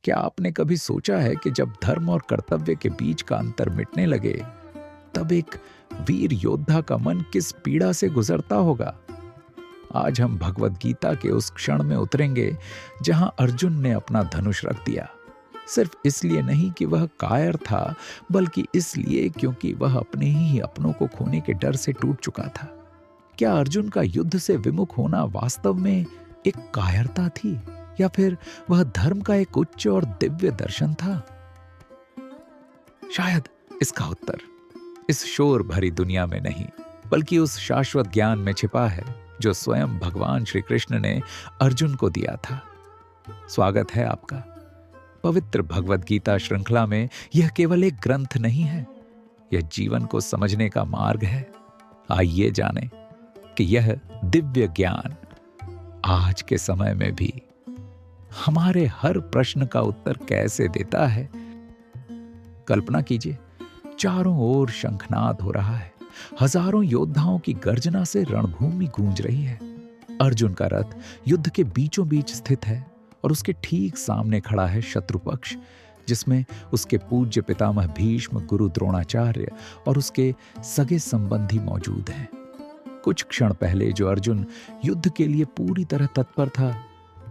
क्या आपने कभी सोचा है कि जब धर्म और कर्तव्य के बीच का अंतर मिटने लगे, तब एक वीर योद्धा का मन किस पीड़ा से गुजरता होगा? आज हम भगवत गीता के उस क्षण में उतरेंगे जहां अर्जुन ने अपना धनुष रख दिया, सिर्फ इसलिए नहीं कि वह कायर था, बल्कि इसलिए क्योंकि वह अपने ही अपनों को खोने के डर से टूट चुका था। क्या अर्जुन का युद्ध से विमुख होना वास्तव में एक कायरता थी, या फिर वह धर्म का एक उच्च और दिव्य दर्शन था? शायद इसका उत्तर इस शोर भरी दुनिया में नहीं, बल्कि उस शाश्वत ज्ञान में छिपा है जो स्वयं भगवान श्री कृष्ण ने अर्जुन को दिया था। स्वागत है आपका पवित्र भगवत गीता श्रृंखला में। यह केवल एक ग्रंथ नहीं है, यह जीवन को समझने का मार्ग है। आइए जानें कि यह दिव्य ज्ञान आज के समय में भी हमारे हर प्रश्न का उत्तर कैसे देता है। कल्पना कीजिए, चारों ओर शंखनाद हो रहा है, हजारों योद्धाओं की गर्जना से रणभूमि गूंज रही है। अर्जुन का रथ युद्ध के बीचों बीच स्थित है और उसके ठीक सामने खड़ा है शत्रु पक्ष, जिसमें उसके पूज्य पितामह भीष्म, गुरु द्रोणाचार्य और उसके सगे संबंधी मौजूद हैं। कुछ क्षण पहले जो अर्जुन युद्ध के लिए पूरी तरह तत्पर था,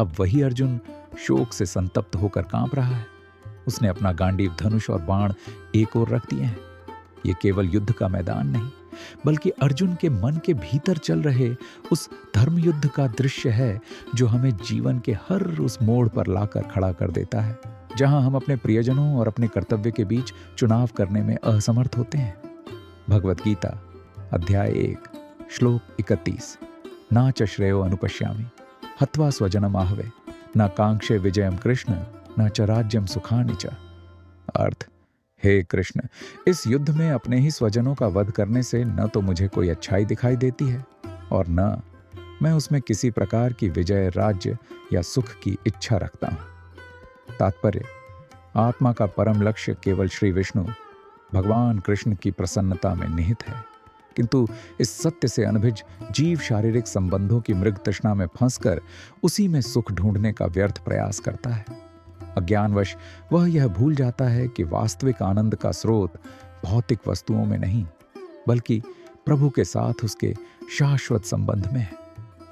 अब वही अर्जुन शोक से संतप्त होकर कांप रहा है। उसने अपना गांडीव, धनुष और बाण एक ओर रख दिए हैं। ये केवल युद्ध का मैदान नहीं, बल्कि अर्जुन के मन के भीतर चल रहे उस धर्म युद्ध का दृश्य है जो हमें जीवन के हर उस मोड़ पर लाकर खड़ा कर देता है, जहां हम अपने प्रियजनों और अपने कर्तव्य के बीच चुनाव करने में असमर्थ होते हैं। भगवत गीता अध्याय 1 श्लोक 31। ना च श्रेयो अनुपश्यामि हत्वा स्वजनम आहवे न कांक्षे विजयम कृष्ण न च राज्यम सुखानि च। अर्थ, हे कृष्ण, इस युद्ध में अपने ही स्वजनों का वध करने से न तो मुझे कोई अच्छाई दिखाई देती है और न मैं उसमें किसी प्रकार की विजय, राज्य या सुख की इच्छा रखता हूं। तात्पर्य, आत्मा का परम लक्ष्य केवल श्री विष्णु भगवान कृष्ण की प्रसन्नता में निहित है, किंतु इस सत्य से अनभिज जीव शारीरिक संबंधों की मृग तृष्णा में फंसकर उसी में सुख ढूंढने का व्यर्थ प्रयास करता है। अज्ञानवश वह यह भूल जाता है कि वास्तविक आनंद का स्रोत भौतिक वस्तुओं में नहीं, बल्कि प्रभु के साथ उसके शाश्वत संबंध में है।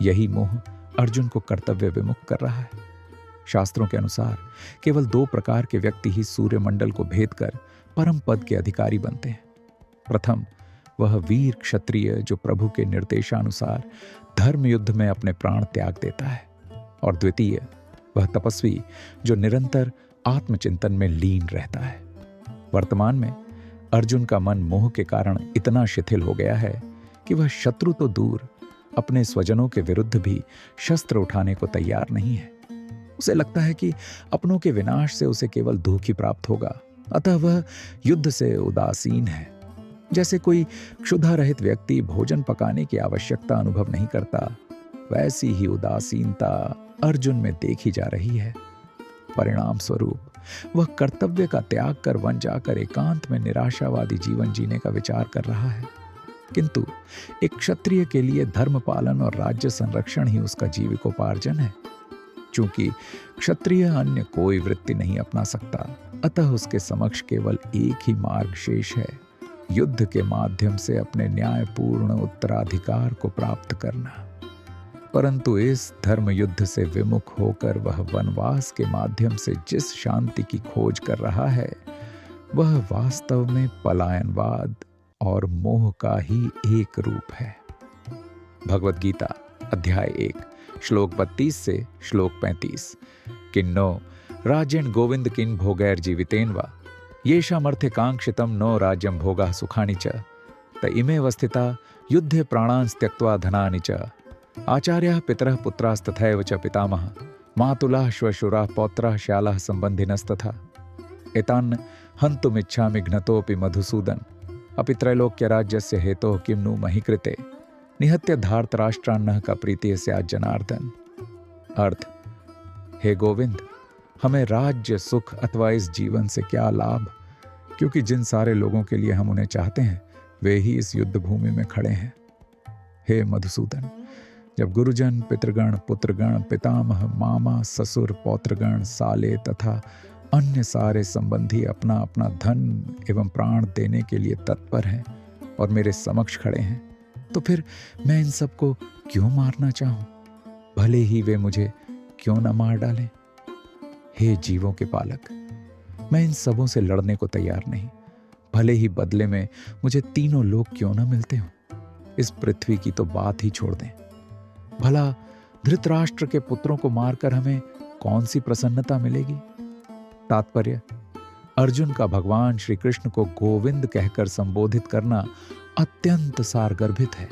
यही मोह अर्जुन को कर्तव्य विमुख कर रहा है। शास्त्रों के अनुसार केवल 2 प्रकार के व्यक्ति ही सूर्यमंडल को भेद कर परम पद के अधिकारी बनते हैं। प्रथम, वह वीर क्षत्रिय जो प्रभु के निर्देशानुसार धर्म युद्ध में अपने प्राण त्याग देता है, और द्वितीय, वह तपस्वी जो निरंतर आत्मचिंतन में लीन रहता है। वर्तमान में अर्जुन का मन मोह के कारण इतना शिथिल हो गया है कि वह शत्रु तो दूर, अपने स्वजनों के विरुद्ध भी शस्त्र उठाने को तैयार नहीं है। उसे लगता है कि अपनों के विनाश से उसे केवल दुख ही प्राप्त होगा, अतः वह युद्ध से उदासीन है। जैसे कोई क्षुधा रहित व्यक्ति भोजन पकाने की आवश्यकता अनुभव नहीं करता, वैसी ही उदासीनता अर्जुन में देखी जा रही है। परिणाम स्वरूप वह कर्तव्य का त्याग कर वन जाकर एकांत में निराशावादी जीवन जीने का विचार कर रहा है। किंतु एक क्षत्रिय के लिए धर्म पालन और राज्य संरक्षण ही उसका जीविकोपार्जन है। चूंकि क्षत्रिय अन्य कोई वृत्ति नहीं अपना सकता, अतः उसके समक्ष केवल एक ही मार्ग शेष है, युद्ध के माध्यम से अपने न्यायपूर्ण उत्तराधिकार को प्राप्त करना। परंतु इस धर्म युद्ध से विमुख होकर वह वनवास के माध्यम से जिस शांति की खोज कर रहा है, वह वास्तव में पलायनवाद और मोह का ही एक रूप है। भगवत गीता अध्याय 1 श्लोक 32 से श्लोक 35। किन्नो राज्येन गोविंद किन भोगैर जीवितेन वा येषामर्थे कांक्षितं नो राज्यं भोगाः सुखानि च त इमे वस्थिता युद्धे प्राणान् त्यक्त्वा धनानि च आचार्याः पितरः पुत्रास्तथैव च पितामहः मातुलाः श्वशुराः पौत्राः श्यालाः सम्बन्धिनस्तथा एतान् हन्तुमिच्छामि घ्नतोऽपि मधुसूदन अपि त्रैलोक्यराज्यस्य हेतोः किं नु मही कृते निहत्य धार्तराष्ट्रान्नः का प्रीतिः स्यात् जनार्दन। अर्थ, हे गोविंद, हमें राज्य, सुख अथवा इस जीवन से क्या लाभ, क्योंकि जिन सारे लोगों के लिए हम उन्हें चाहते हैं वे ही इस युद्ध भूमि में खड़े हैं। हे मधुसूदन, जब गुरुजन, पितृगण, पुत्रगण, पितामह, मामा, ससुर, पौत्रगण, साले तथा अन्य सारे संबंधी अपना अपना धन एवं प्राण देने के लिए तत्पर हैं और मेरे समक्ष खड़े हैं, तो फिर मैं इन सबको क्यों मारना चाहूं, भले ही वे मुझे क्यों न मार डालें। हे जीवों के पालक, मैं इन सबों से लड़ने को तैयार नहीं, भले ही बदले में मुझे तीनों लोग क्यों न मिलते हों। इस पृथ्वी की तो बात ही छोड़ दें। भला धृतराष्ट्र के पुत्रों को मारकर हमें कौन सी प्रसन्नता मिलेगी। तात्पर्य, अर्जुन का भगवान श्री कृष्ण को गोविंद कहकर संबोधित करना अत्यंत सारगर्भित है।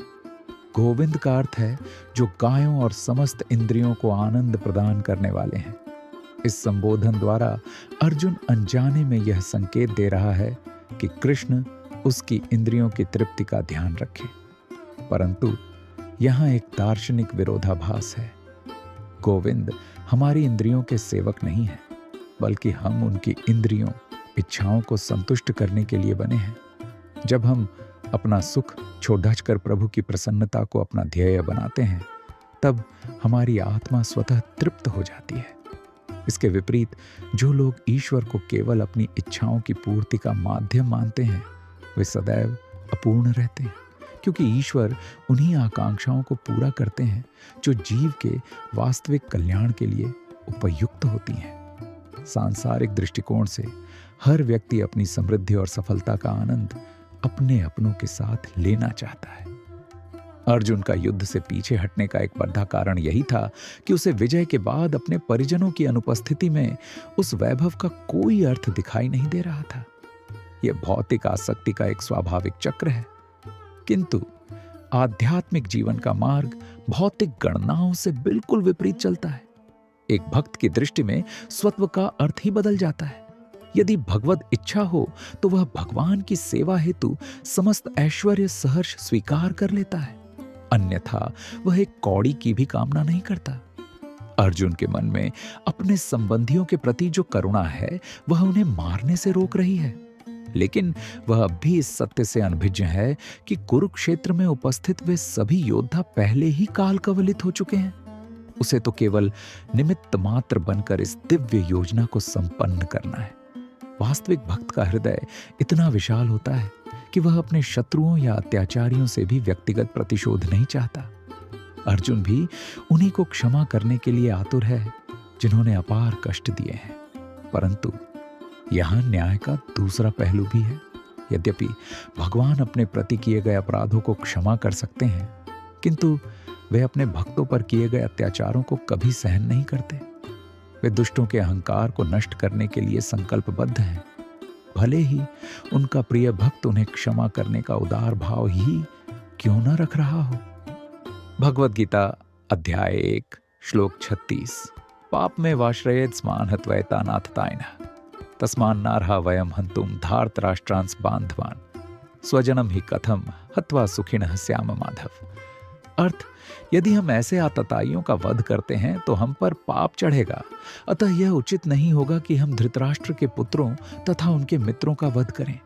गोविंद का अर्थ है जो गायों और समस्त इंद्रियों को आनंद प्रदान करने वाले हैं। इस संबोधन द्वारा अर्जुन अनजाने में यह संकेत दे रहा है कि कृष्ण उसकी इंद्रियों की तृप्ति का ध्यान रखे। परंतु यहाँ एक दार्शनिक विरोधाभास है। गोविंद हमारी इंद्रियों के सेवक नहीं है, बल्कि हम उनकी इंद्रियों, इच्छाओं को संतुष्ट करने के लिए बने हैं। जब हम अपना सुख छोड़ कर प्रभु की प्रसन्नता को अपना ध्येय बनाते हैं, तब हमारी आत्मा स्वतः तृप्त हो जाती है। इसके विपरीत जो लोग ईश्वर को केवल अपनी इच्छाओं की पूर्ति का माध्यम मानते हैं, वे सदैव अपूर्ण रहते हैं, क्योंकि ईश्वर उन्हीं आकांक्षाओं को पूरा करते हैं जो जीव के वास्तविक कल्याण के लिए उपयुक्त होती हैं। सांसारिक दृष्टिकोण से हर व्यक्ति अपनी समृद्धि और सफलता का आनंद अपने अपनों के साथ लेना चाहता है। अर्जुन का युद्ध से पीछे हटने का एक बड़ा कारण यही था कि उसे विजय के बाद अपने परिजनों की अनुपस्थिति में उस वैभव का कोई अर्थ दिखाई नहीं दे रहा था। यह भौतिक आसक्ति का एक स्वाभाविक चक्र है, किंतु आध्यात्मिक जीवन का मार्ग भौतिक गणनाओं से बिल्कुल विपरीत चलता है। एक भक्त की दृष्टि में स्वत्व का अर्थ ही बदल जाता है। यदि भगवत इच्छा हो तो वह भगवान की सेवा हेतु समस्त ऐश्वर्य सहर्ष स्वीकार कर लेता है, अन्यथा वह एक कौड़ी की भी कामना नहीं करता। अर्जुन के मन में अपने संबंधियों के प्रति जो करुणा है, वह उन्हें मारने से रोक रही है, लेकिन वह अब भी इस सत्य से अनभिज्ञ है कि कुरुक्षेत्र में उपस्थित वे सभी योद्धा पहले ही काल कवलित हो चुके हैं। उसे तो केवल निमित्त मात्र बनकर इस दिव्य योजना को संपन्न करना है। वास्तविक भक्त का हृदय इतना विशाल होता है कि वह अपने शत्रुओं या अत्याचारियों से भी व्यक्तिगत प्रतिशोध नहीं चाहता। अर्जुन भी उन्हीं को क्षमा करने के लिए आतुर है जिन्होंने अपार कष्ट दिए हैं। परंतु यहाँ न्याय का दूसरा पहलू भी है। यद्यपि भगवान अपने प्रति किए गए अपराधों को क्षमा कर सकते हैं, किंतु वे अपने भक्तों पर किए गए अत्याचारों को कभी सहन नहीं करते। वे दुष्टों के अहंकार को नष्ट करने के लिए संकल्पबद्ध हैं, भले ही उनका प्रिय भक्त उन्हें क्षमा करने का उदार भाव ही क्यों न रख रहा हो। भगवद गीता अध्याय 1 श्लोक 36। पाप में वाश्रयेत् स्मान हत्वैता नाथतायनः तस्मान नार्हा वयम हंतुम धार्तराष्ट्रांस बांधवान स्वजनम ही कथम हत्वा सुखिनः स्याम माधव। अर्थ, यदि हम ऐसे आतताइयों का वध करते हैं तो हम पर पाप चढ़ेगा, अतः यह उचित नहीं होगा कि हम धृतराष्ट्र के पुत्रों तथा उनके मित्रों का वध करें।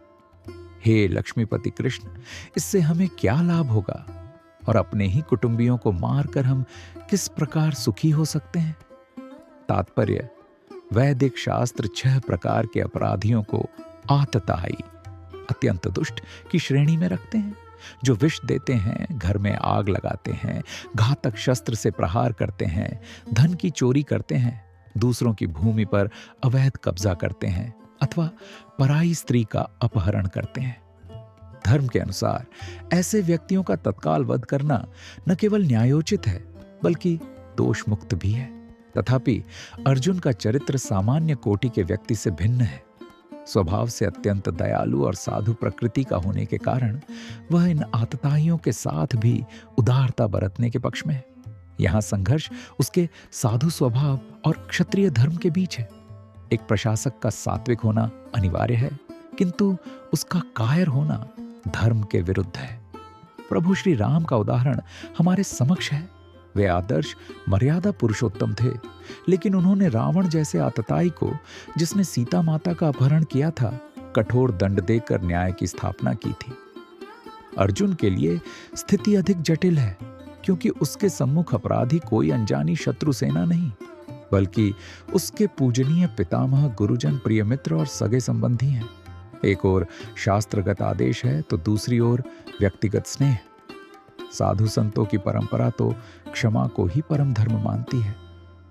हे लक्ष्मीपति कृष्ण, इससे हमें क्या लाभ होगा और अपने ही कुटुंबियों को मारकर हम किस प्रकार सुखी हो सकते हैं। तात्पर्य, वैदिक शास्त्र 6 प्रकार के अपराधियों को आतताई, अत्यंत दुष्ट की श्रेणी में रखते हैं, जो विष देते हैं, घर में आग लगाते हैं, घातक शस्त्र से प्रहार करते हैं, धन की चोरी करते हैं, दूसरों की भूमि पर अवैध कब्जा करते हैं अथवा पराई स्त्री का अपहरण करते हैं। धर्म के अनुसार ऐसे व्यक्तियों का तत्काल वध करना न केवल न्यायोचित है, बल्कि दोष मुक्त भी है। तथापि अर्जुन का चरित्र सामान्य कोटि के व्यक्ति से भिन्न है। स्वभाव से अत्यंत दयालु और साधु प्रकृति का होने के कारण वह इन आतताइयों के साथ भी उदारता बरतने के पक्ष में है। यहाँ संघर्ष उसके साधु स्वभाव और क्षत्रिय धर्म के बीच है। एक प्रशासक का सात्विक होना अनिवार्य है, किंतु उसका कायर होना धर्म के विरुद्ध है। प्रभु श्री राम का उदाहरण हमारे समक्ष है। वे आदर्श मर्यादा पुरुषोत्तम थे, लेकिन उन्होंने रावण जैसे आतताई को, जिसने सीता माता का अपहरण किया था, कठोर दंड देकर न्याय की स्थापना की थी। अर्जुन के लिए स्थिति अधिक जटिल है, क्योंकि उसके सम्मुख अपराधी कोई अनजानी शत्रु सेना नहीं, बल्कि उसके पूजनीय पितामह, गुरुजन, प्रिय मित्र और सगे संबंधी हैं। एक ओर शास्त्रगत आदेश है तो दूसरी ओर व्यक्तिगत स्नेह। साधु संतों की परंपरा तो क्षमा को ही परम धर्म मानती है,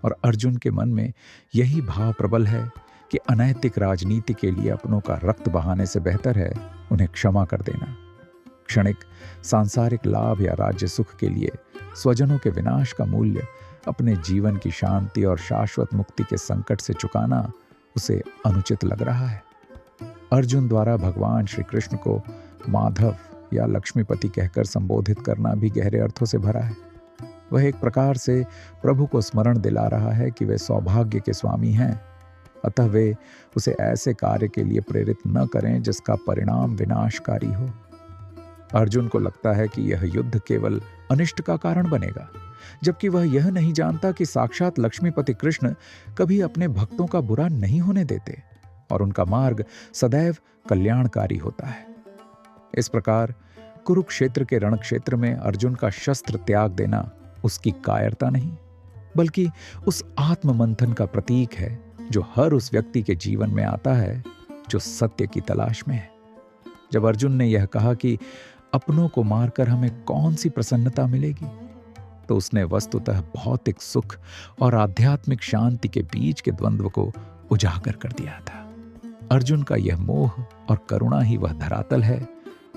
और अर्जुन के मन में यही भाव प्रबल है कि अनैतिक राजनीति के लिए अपनों का रक्त बहाने से बेहतर है उन्हें क्षमा कर देना। क्षणिक सांसारिक लाभ या राज्य सुख के लिए स्वजनों के विनाश का मूल्य अपने जीवन की शांति और शाश्वत मुक्ति के संकट से चुकाना उसे अनुचित लग रहा है। अर्जुन द्वारा भगवान श्री कृष्ण को माधव या लक्ष्मीपति कहकर संबोधित करना भी गहरे अर्थों से भरा है। वह एक प्रकार से प्रभु को स्मरण दिला रहा है कि वे सौभाग्य के स्वामी हैं, अतः वे उसे ऐसे कार्य के लिए प्रेरित न करें जिसका परिणाम विनाशकारी हो। अर्जुन को लगता है कि यह युद्ध केवल अनिष्ट का कारण बनेगा, जबकि वह यह नहीं जानता कि साक्षात लक्ष्मीपति कृष्ण कभी अपने भक्तों का बुरा नहीं होने देते और उनका मार्ग सदैव कल्याणकारी होता है। इस प्रकार कुरुक्षेत्र के रणक्षेत्र में अर्जुन का शस्त्र त्याग देना उसकी कायरता नहीं, बल्कि उस आत्ममंथन का प्रतीक है जो हर उस व्यक्ति के जीवन में आता है जो सत्य की तलाश में है। जब अर्जुन ने यह कहा कि अपनों को मारकर हमें कौन सी प्रसन्नता मिलेगी, तो उसने वस्तुतः भौतिक सुख और आध्यात्मिक शांति के बीच के द्वंद्व को उजागर कर दिया था। अर्जुन का यह मोह और करुणा ही वह धरातल है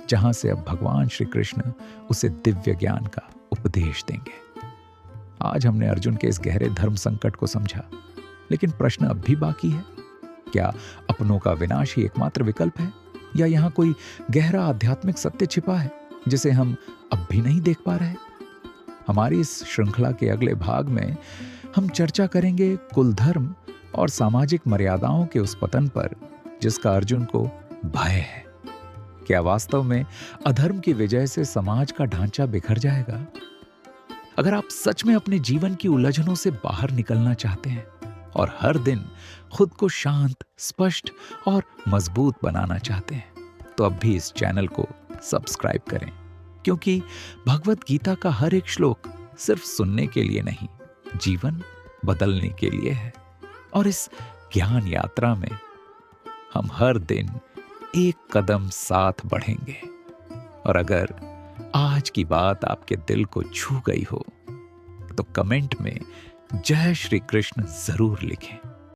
जहां से अब भगवान श्री कृष्ण उसे दिव्य ज्ञान का उपदेश देंगे। आज हमने अर्जुन के इस गहरे धर्म संकट को समझा, लेकिन प्रश्न अब भी बाकी है। क्या अपनों का विनाश ही एकमात्र विकल्प है, या यहाँ कोई गहरा आध्यात्मिक सत्य छिपा है जिसे हम अब भी नहीं देख पा रहे? हमारी इस श्रृंखला के अगले भाग में हम चर्चा करेंगे कुल धर्म और सामाजिक मर्यादाओं के उस पतन पर जिसका अर्जुन को भय है। क्या वास्तव में अधर्म की विजय से समाज का ढांचा बिखर जाएगा? अगर आप सच में अपने जीवन की उलझनों से बाहर निकलना चाहते हैं और हर दिन खुद को शांत, स्पष्ट और मजबूत बनाना चाहते हैं, तो अब भी इस चैनल को सब्सक्राइब करें, क्योंकि भगवत गीता का हर एक श्लोक सिर्फ सुनने के लिए नहीं, जीवन बदलने के लिए है। और इस ज्ञान यात्रा में हम हर दिन एक कदम साथ बढ़ेंगे। और अगर आज की बात आपके दिल को छू गई हो तो कमेंट में जय श्री कृष्ण जरूर लिखें।